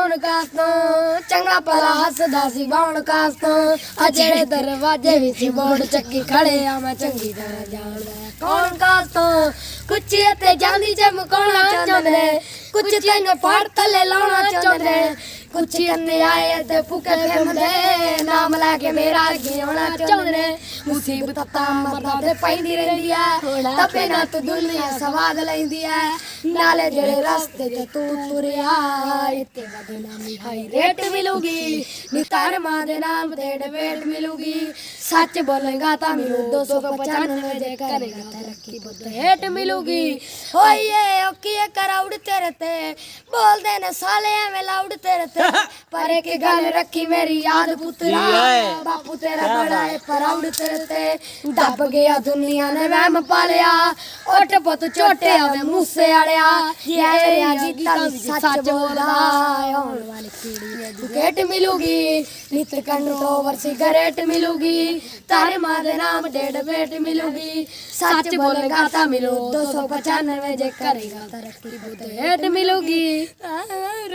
ਕੌਣ ਕਾਸ ਤੋਂ ਚੰਗਾ ਭਲਾ ਹੱਸਦਾ ਸੀ ਬਾਉਣ ਕਾਸ ਤੋਂ ਆ ਜਿਹੜੇ ਦਰਵਾਜ਼ੇ ਵਿੱਚ ਬੋਰਡ ਚੱਕੀ ਖੜੇ ਆ ਮੈਂ ਚੰਗੀ ਤਰ੍ਹਾਂ ਜਾਣਦਾ ਕੌਣ ਕਾਸ ਤੋਂ ਕੁੱਚੀ ਤੇ ਜਾਂਦੀ ਚਮਕਾਉਣਾ ਚਾਹੁੰਦੇ ਨੇ ਕੁਛ ਤੈਨੂੰ ਫੜ ਥੱਲੇ ਲਾਉਣਾ ਚਾਹੁੰਦੇ ਨੇ ਕੁਛ ਅੰਨੇ ਆਏ ਤੇ ਫੁਕੇ ਫਿਰਦੇ ਨਾਮ ਲੈ ਕੇ ਮੇਰਾ ਅੱਗੇ ਆਉਣਾ ਚਾਹੁੰਦੇ ਨੇ ਮੁਸੀਬਤ ਤਾਂ ਮਰਦਾਂ ਤੇ ਪੈਂਦੀ ਰਹਿੰਦੀ ਐ ਤਪੇ ਨਾ ਤੂੰ ਦੁਨੀਆ ਸਵਾਦ ਲੈਂਦੀ ਐ ਨਾਲੇ ਜਿਹੜੇ ਰਸਤੇ ਤੇ ਤੂੰ ਤੁਰਿਆ ਇੱਥੇ ਬਦਨਾਮੀ ਹਾਈ ਰੇਟ ਮਿਲੂਗੀ ਨੀ ਧਰਮਾਂ ਦੇ ਨਾਮ ਤੇ ਡਿਬੇਟ ਮਿਲੂਗੀ ਸੱਚ ਬੋਲੇਗਾ ਤਾਂ ਮਿਲੂ 295 ਜੇ ਕਰੇਗਾ ਤਰੱਕੀ ਬੁੱਧ ਹੇਟ ਮਿਲੂਗੀ ਓਏ ਓ ਕੀ ਕਰਾਉੜ ਤੇਰੇ ਤੇ ਬੋਲਦੇ ਨੇ ਸਾਲੇ ਐਵੇਂ ਲਾਉੜ ਤੇਰੇ ਤੇ ਪਰ ਇੱਕ ਗੱਲ ਰੱਖੀ ਮੇਰੀ ਯਾਦ ਪੁੱਤਰਾ ਬਾਪੂ ਤੇਰਾ ਬੜਾ ਹੈ ਪਰਾਉੜ ਤੇਰੇ ਤੇ ਦੱਬ ਗਿਆ ਦੁਨੀਆ ਨੇ ਵਹਿਮ ਪਾਲਿਆ ਉੱਠ ਪੁੱਤ ਝੋਟੇ ਆਵੇ ਮੂਸੇ ਵਾਲਿਆ ਤੇਰਾ ਜੀਤਾ ਸੱਚ ਬੋਲਦਾ ਆਉਣ ਵਾਲੀ ਪੀੜੀ ਦੁਕੇਟ ਮਿਲੂਗੀ ਨਿਤ ਕੰਟਰੋਵਰ ਸਿਗਰਟ ਮਿਲੂਗੀ ਧਰਮਾਂ ਦੇ ਨਾਮ ਡੇਢ ਵੇਟ ਮਿਲੂਗੀ ਸੱਚ ਬੋਲੇਗਾ ਤਾਂ ਮਿਲੂ 295 ਜੇ ਕਰੇਗਾ ਤਰੱਕੀ ਬੁੱਧ ਹੇਟ ਮਿਲੂਗੀ